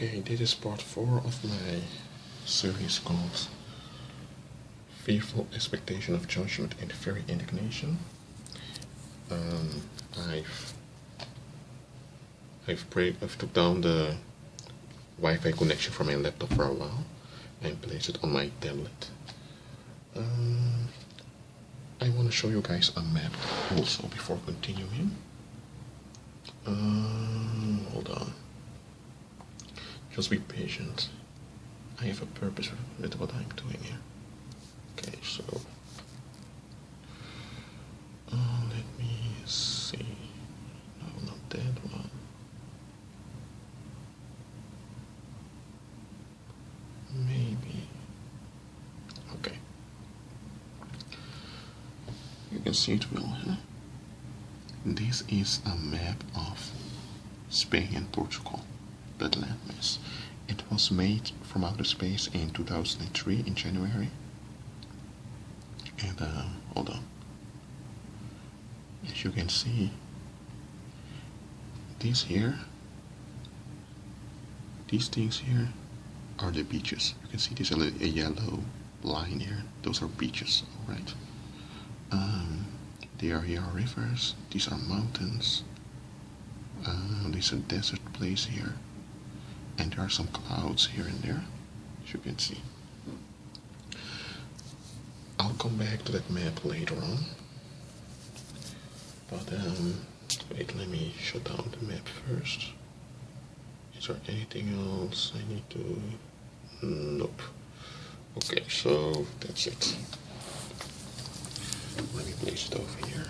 Okay, this is part 4 of my series called Fearful Expectation of Judgment and Very Indignation. I've took down the Wi-Fi connection from my laptop for a while and placed it on my tablet. I want to show you guys a map also before continuing. Hold on. Just be patient. I have a purpose with what I'm doing here. Okay, so let me see. No, not that one. Maybe. Okay. You can see it well, huh? This is a map of Spain and Portugal, that landmass. It was made from outer space in 2003 in January. And hold on. As you can see, these things here are the beaches. You can see there's a yellow line here. Those are beaches, alright? Here are rivers, these are mountains, there's a desert place here, and there are some clouds here and there, as you can see. I'll come back to that map later on, but wait, let me shut down the map first. Is there anything else I need to... Nope. Okay, so that's it. Let me place it over here.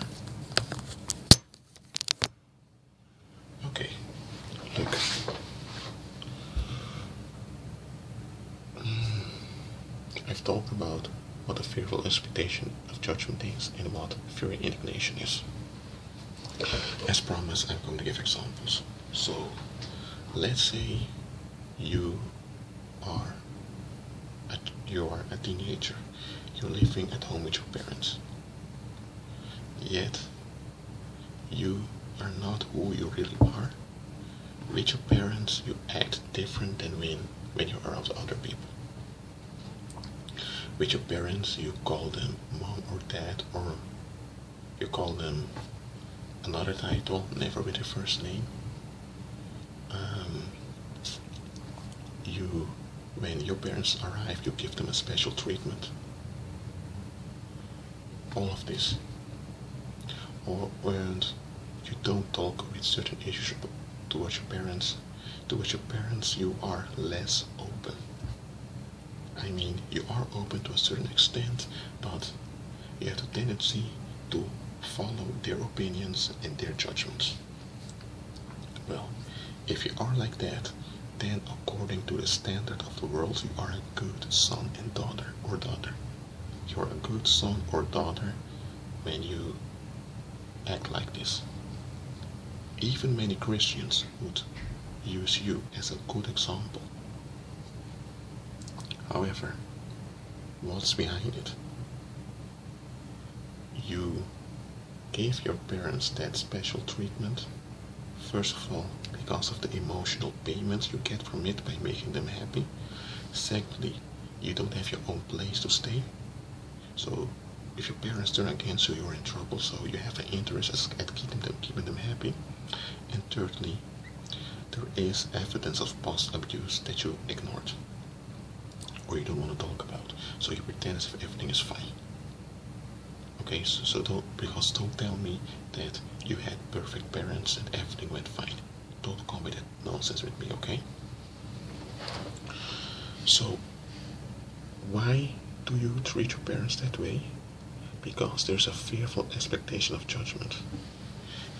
Okay, look. I've talked about what a fearful expectation of judgment is and what fury indignation is. As promised, I'm going to give examples. So, let's say you are a teenager. You're living at home with your parents. Yet, you are not who you really are. With your parents, you act different than when you're around other people. With your parents, you call them mom or dad, or you call them another title, never with their first name. When your parents arrive, you give them a special treatment. All of this. Or when you don't talk with certain issues towards your parents, you are less open. I mean, you are open to a certain extent, but you have a tendency to follow their opinions and their judgments. Well, if you are like that, then according to the standard of the world, you are a good son and daughter or daughter. You are a good son or daughter when you act like this. Even many Christians would use you as a good example. However, what's behind it? You gave your parents that special treatment, first of all, because of the emotional payments you get from it by making them happy. Secondly, you don't have your own place to stay. So if your parents turn against you, you're in trouble, so you have an interest at keeping them happy. And thirdly, there is evidence of past abuse that you ignored, or you don't want to talk about, so you pretend as if everything is fine. Okay, so don't tell me that you had perfect parents and everything went fine. Don't come with that nonsense with me, okay? So, why do you treat your parents that way? Because there's a fearful expectation of judgment.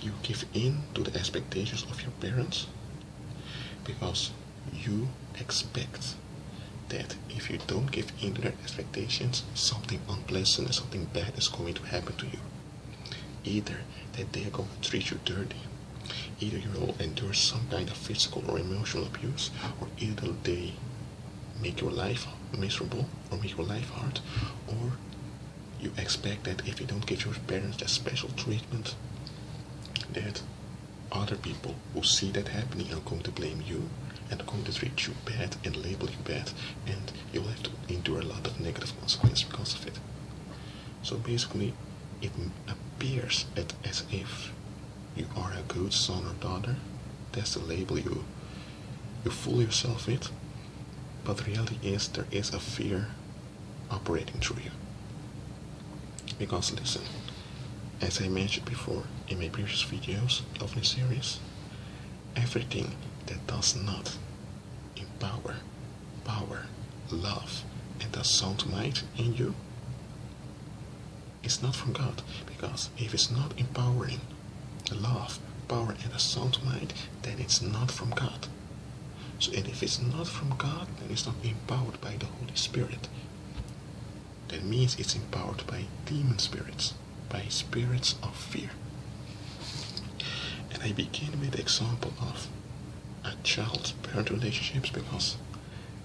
You give in to the expectations of your parents because you expect that if you don't give in to their expectations, something unpleasant and something bad is going to happen to you. Either that they are going to treat you dirty, either you will endure some kind of physical or emotional abuse, or either they make your life miserable or make your life hard, or you expect that if you don't give your parents that special treatment, that other people who see that happening are going to blame you and are going going to treat you bad and label you bad, and you'll have to endure a lot of negative consequences because of it. So basically, it appears as if you are a good son or daughter. That's the label you fool yourself with. But the reality is there is a fear operating through you. Because listen, as I mentioned before in my previous videos of this series, everything that does not empower, power, love, and a sound mind in you is not from God. Because if it's not empowering love, power, and a sound mind, then it's not from God. So, and if it's not from God, then it's not empowered by the Holy Spirit. That means it's empowered by demon spirits, by spirits of fear. And I begin with the example of a child-parent relationships, because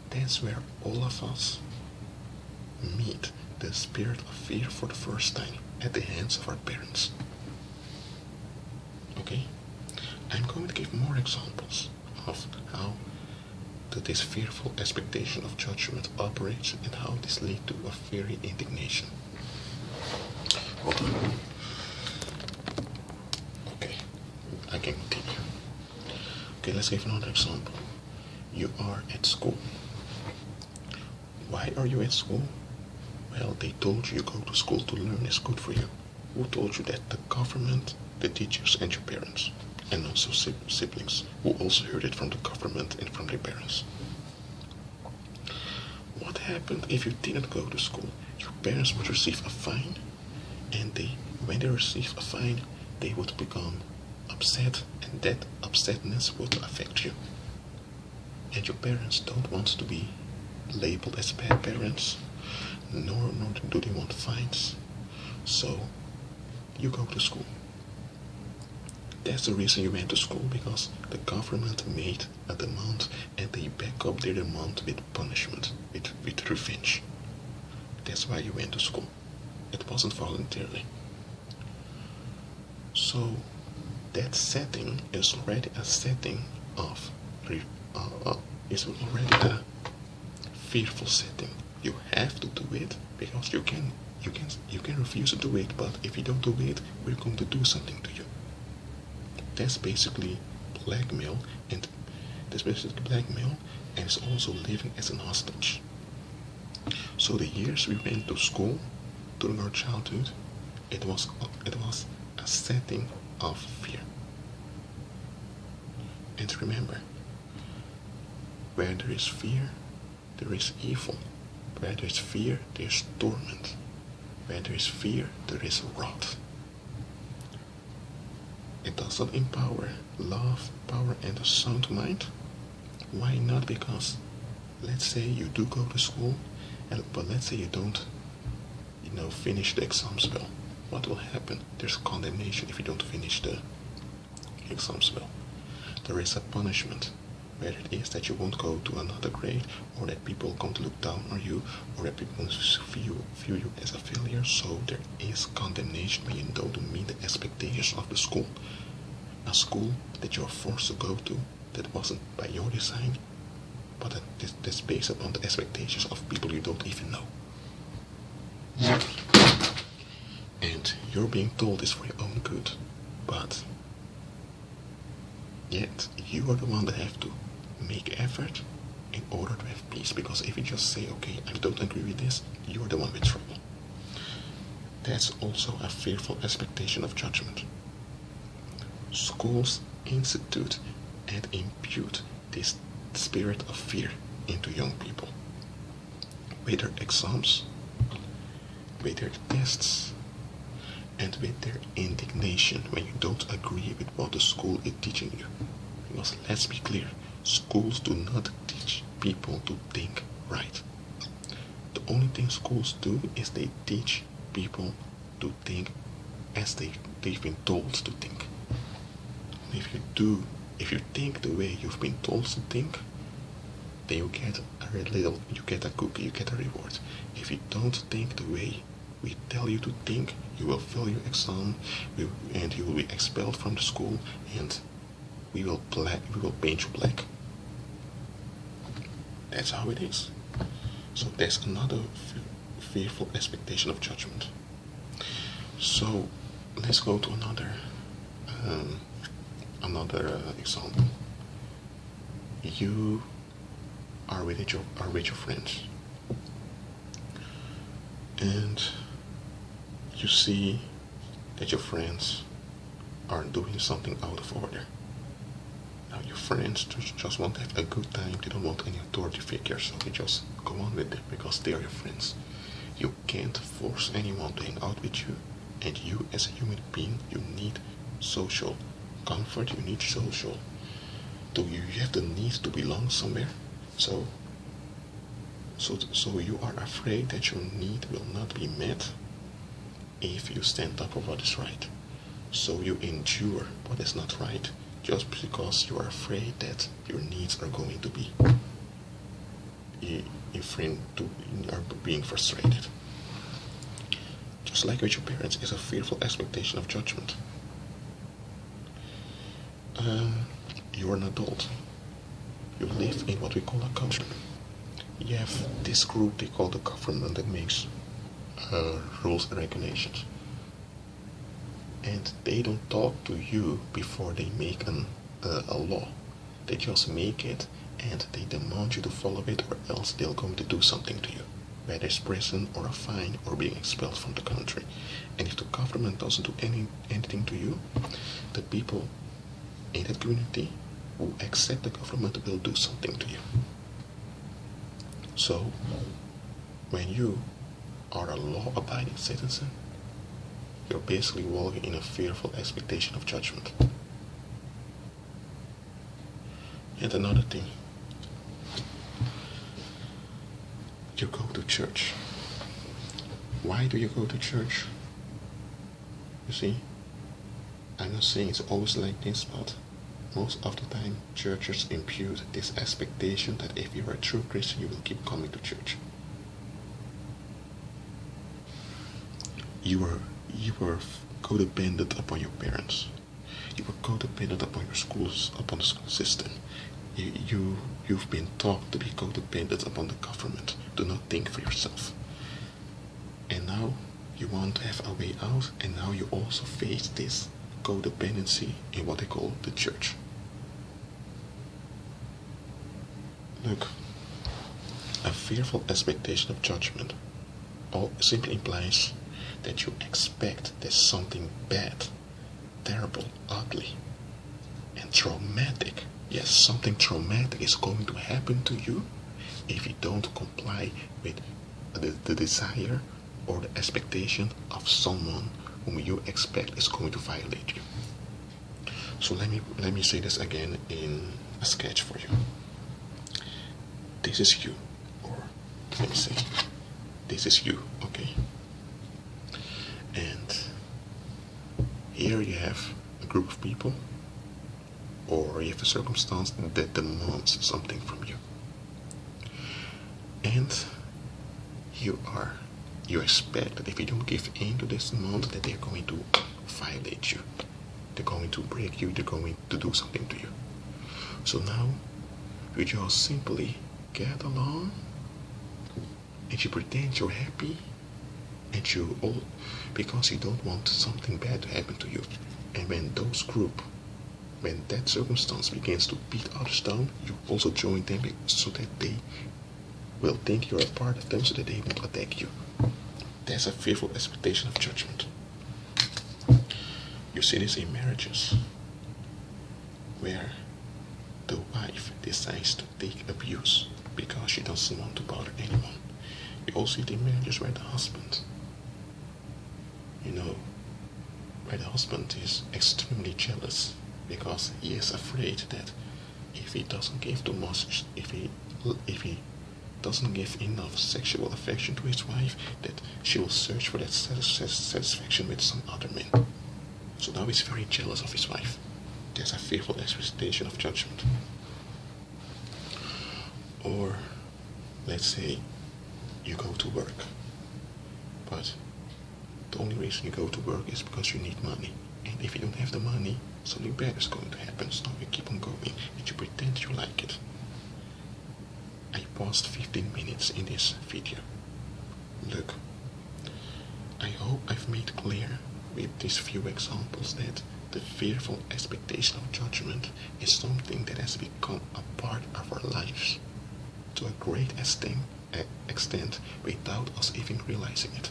that's where all of us meet the spirit of fear for the first time at the hands of our parents. Okay? I'm going to give more examples of how this fearful expectation of judgment operates and how this leads to a fiery indignation. Hold on. Okay, I can continue. Okay, let's give another example. You are at school. Why are you at school? Well, they told you go to school to learn is good for you. Who told you that? The government, the teachers, and your parents. And also siblings, who also heard it from the government and from their parents. What happened if you didn't go to school? Your parents would receive a fine, and when they receive a fine, they would become upset, and that upsetness would affect you. And your parents don't want to be labeled as bad parents, nor do they want fines. So you go to school. That's the reason you went to school, because the government made a demand and they back up their demand with punishment, with revenge. That's why you went to school. It wasn't voluntarily. So that setting is already a setting of is already a fearful setting. You have to do it because you can refuse to do it, but if you don't do it, we're going to do something to you. That's basically blackmail, and it's also living as an hostage. So the years we went to school during our childhood, it was a setting of fear. And remember, where there is fear, there is evil. Where there is fear, there is torment. Where there is fear, there is wrath. It doesn't empower love, power, and a sound mind. Why not? Because let's say you do go to school, but let's say you don't, finish the exams well. What will happen? There's condemnation if you don't finish the exams well. There is a punishment, whether it is that you won't go to another grade, or that people come to look down on you, or that people view you as a failure. So there is condemnation when you don't meet the expectations of the school. A school that you're forced to go to, that wasn't by your design, but that's based upon the expectations of people you don't even know. And you're being told this for your own good, but yet you are the one that have to make effort in order to have peace. Because if you just say, okay, I don't agree with this, you're the one with trouble. That's also a fearful expectation of judgment. Schools institute and impute this spirit of fear into young people. With their exams, with their tests, and with their indignation when you don't agree with what the school is teaching you. Because let's be clear, schools do not teach people to think right. The only thing schools do is they teach people to think as they've been told to think. If you think the way you've been told to think, then you get a cookie, you get a reward. If you don't think the way we tell you to think, you will fail your exam, and you will be expelled from the school, and we will paint you black. That's how it is. So there's another fearful expectation of judgment. So let's go to another example. You are with your friends, and you see that your friends are doing something out of order. Now your friends just want to have a good time. They don't want any authority figure, so they just go on with them because they are your friends. You can't force anyone to hang out with you, and you as a human being, you need social comfort, you need social. You have the need to belong somewhere. So you are afraid that your need will not be met if you stand up for what is right. So you endure what is not right just because you are afraid that your needs are going to be are being frustrated. Just like with your parents, is a fearful expectation of judgment. You're an adult. You live in what we call a country. You have this group they call the government that makes rules and regulations. And they don't talk to you before they make a law. They just make it and they demand you to follow it, or else they're going to do something to you. Whether it's prison or a fine or being expelled from the country. And if the government doesn't do anything to you, the people in that community who accept the government will do something to you. So, when you are a law-abiding citizen, you're basically walking in a fearful expectation of judgment. And another thing, you go to church. Why do you go to church? You see, I'm not saying it's always like this, but most of the time churches impute this expectation that if you're a true Christian, you will keep coming to church. You were codependent upon your parents. You were codependent upon your schools, upon the school system. You've been taught to be codependent upon the government. Do not think for yourself. And now you want to have a way out, and now you also face this codependency in what they call the church. Look, a fearful expectation of judgment simply implies that you expect that something bad, terrible, ugly, and traumatic, yes, something traumatic is going to happen to you if you don't comply with the desire or the expectation of someone whom you expect is going to violate you. So let me say this again in a sketch for you. This is you, or let me say, this is you, okay? And here you have a group of people, or you have a circumstance that demands something from you. And you expect that if you don't give in to this demand, that they're going to violate you. They're going to break you, they're going to do something to you. So now, you just simply get along, and you pretend you're happy, and because you don't want something bad to happen to you. And when that circumstance begins to beat others down, you also join them so that they will think you're a part of them, so that they won't attack you. There's a fearful expectation of judgment. You see this in marriages, where the wife decides to take abuse because she doesn't want to bother anyone. You also see it in marriages where the husband, where the husband is extremely jealous because he is afraid that if he doesn't give too much, if he doesn't give enough sexual affection to his wife, that she will search for that satisfaction with some other man. So now he's very jealous of his wife. There's a fearful expectation of judgment. Or, let's say, you go to work, but the only reason you go to work is because you need money. And if you don't have the money, something bad is going to happen. So you keep on going, and you pretend you like it. past 15 minutes in this video. Look, I hope I've made clear with these few examples that the fearful expectation of judgment is something that has become a part of our lives to a great extent without us even realizing it.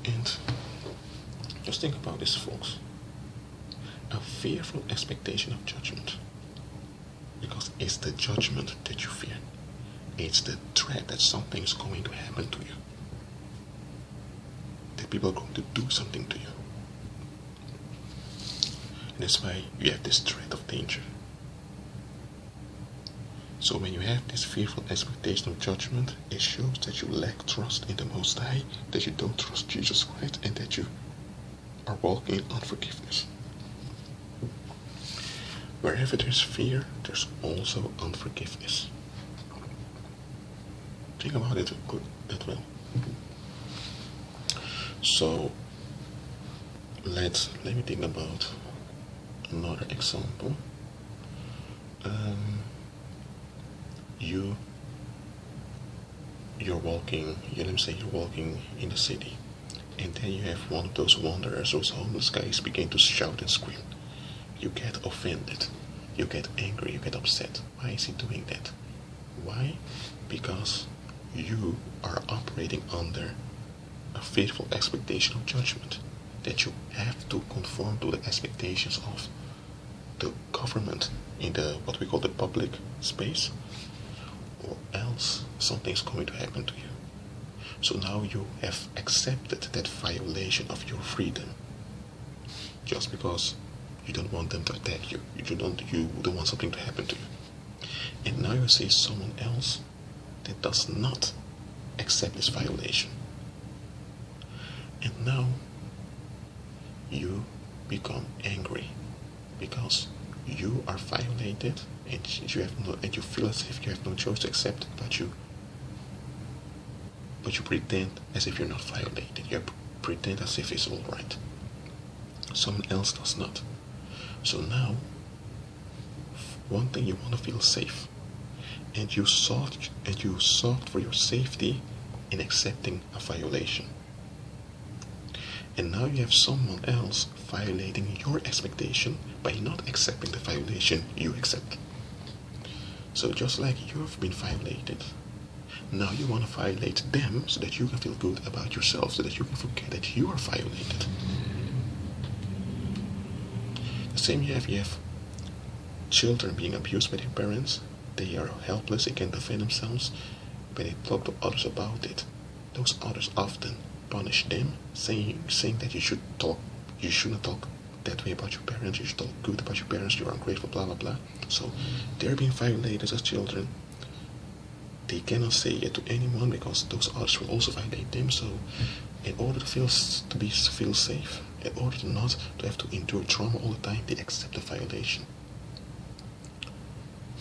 And just think about this, folks. A fearful expectation of judgment, because it's the judgment that you fear. It's the dread that something is going to happen to you, that people are going to do something to you. And that's why you have this dread of danger. So when you have this fearful expectation of judgment, it shows that you lack trust in the Most High, that you don't trust Jesus Christ, and that you are walking in unforgiveness. Wherever there's fear, there's also unforgiveness. Think about it that well. So let me think about another example. You're walking, let me say you're walking in the city, and then you have one of those wanderers, those homeless guys begin to shout and scream. You get offended, you get angry, you get upset. Why is he doing that? Why? Because you are operating under a fearful expectation of judgment, that you have to conform to the expectations of the government in the what we call the public space, or else something's going to happen to you. So now you have accepted that violation of your freedom just because you don't want them to attack you. You don't want something to happen to you. And now you see someone else that does not accept this violation. And now you become angry because you are violated, and you feel as if you have no choice to accept it, but you pretend as if you're not violated. You pretend as if it's all right. Someone else does not. So now, one thing, you want to feel safe, and you sought for your safety in accepting a violation. And now you have someone else violating your expectation by not accepting the violation you accept. So just like you have been violated, now you want to violate them so that you can feel good about yourself, so that you can forget that you are violated. The same you have children being abused by their parents. They are helpless, they can't defend themselves, but they talk to others about it. Those others often punish them, saying that you shouldn't talk that way about your parents, you should talk good about your parents, you're ungrateful, blah blah blah. So they're being violated as children. They cannot say it to anyone because those others will also violate them. So in order to feel safe, in order not to have to endure trauma all the time, they accept the violation.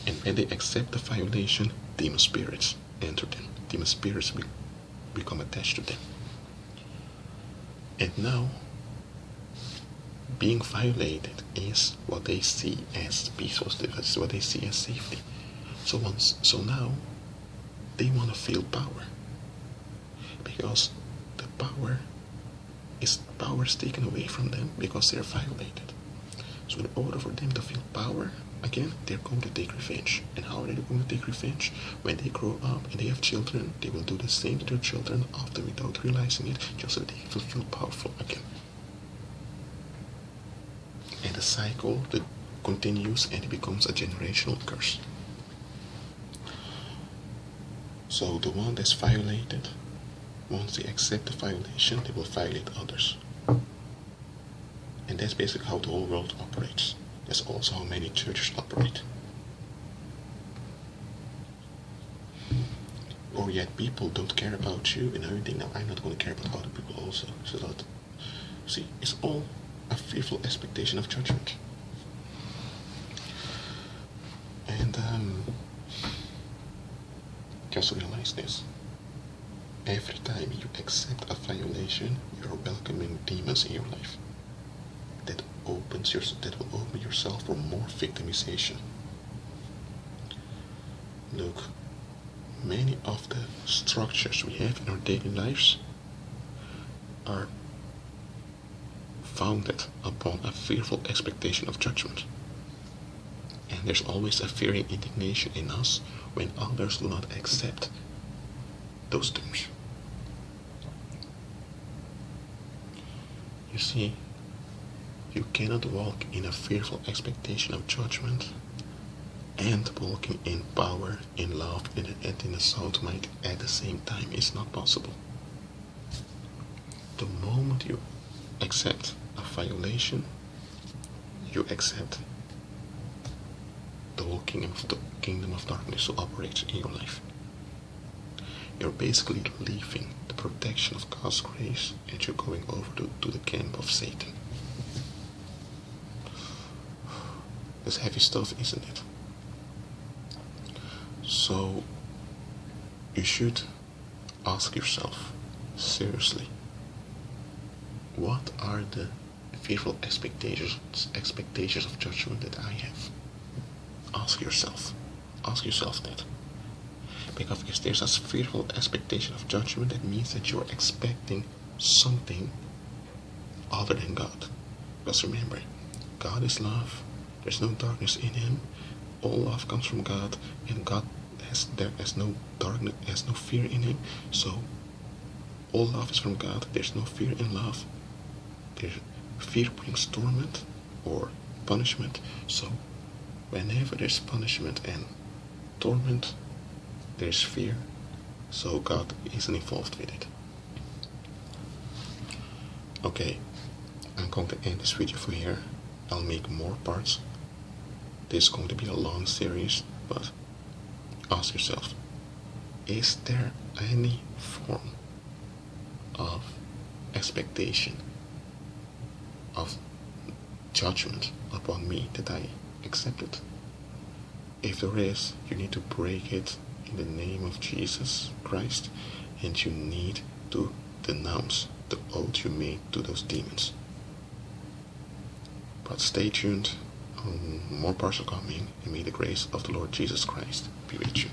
And when they accept the violation, demon spirits enter them. Demon spirits become attached to them. And now, being violated is what they see as peaceful, is what they see as safety. So now, they want to feel power, because the power is taken away from them because they're violated. So in order for them to feel power again, they're going to take revenge. And how are they going to take revenge? When they grow up and they have children, they will do the same to their children, often without realizing it, just so that they will feel powerful again. And the cycle that continues, and it becomes a generational curse. So the one that's violated, once they accept the violation, they will violate others. And that's basically how the whole world operates. That's also how many churches operate. Or yet people don't care about you and everything. Now I'm not going to care about other people also. So that, see, it's all a fearful expectation of judgment. And just realize this. Every time you accept a violation, you're welcoming demons in your life. That will open yourself for more victimization. Look, many of the structures we have in our daily lives are founded upon a fearful expectation of judgment. And there's always a fearing indignation in us when others do not accept those terms. You see, you cannot walk in a fearful expectation of judgment and walking in power, in love, and in a sound mind at the same time. It's not possible. The moment you accept a violation, you accept the whole kingdom of darkness to operate in your life. You're basically leaving the protection of God's grace and you're going over to the camp of Satan. It's heavy stuff, isn't it? So you should ask yourself seriously, what are the fearful expectations of judgment that I have? Ask yourself that. Because if there's a fearful expectation of judgment, that means that you're expecting something other than God. Because remember, God is love. There's no darkness in him. All love comes from God, and God has no darkness, has no fear in him. So all love is from God. There's no fear in love. Fear brings torment or punishment. So whenever there's punishment and torment, there's fear. So God isn't involved with it. Okay, I'm going to end this video for here. I'll make more parts. This is going to be a long series, but ask yourself, is there any form of expectation of judgment upon me that I accepted? If there is, you need to break it in the name of Jesus Christ, and you need to denounce the oath you made to those demons. But stay tuned, more parts are coming, and may the grace of the Lord Jesus Christ be with you.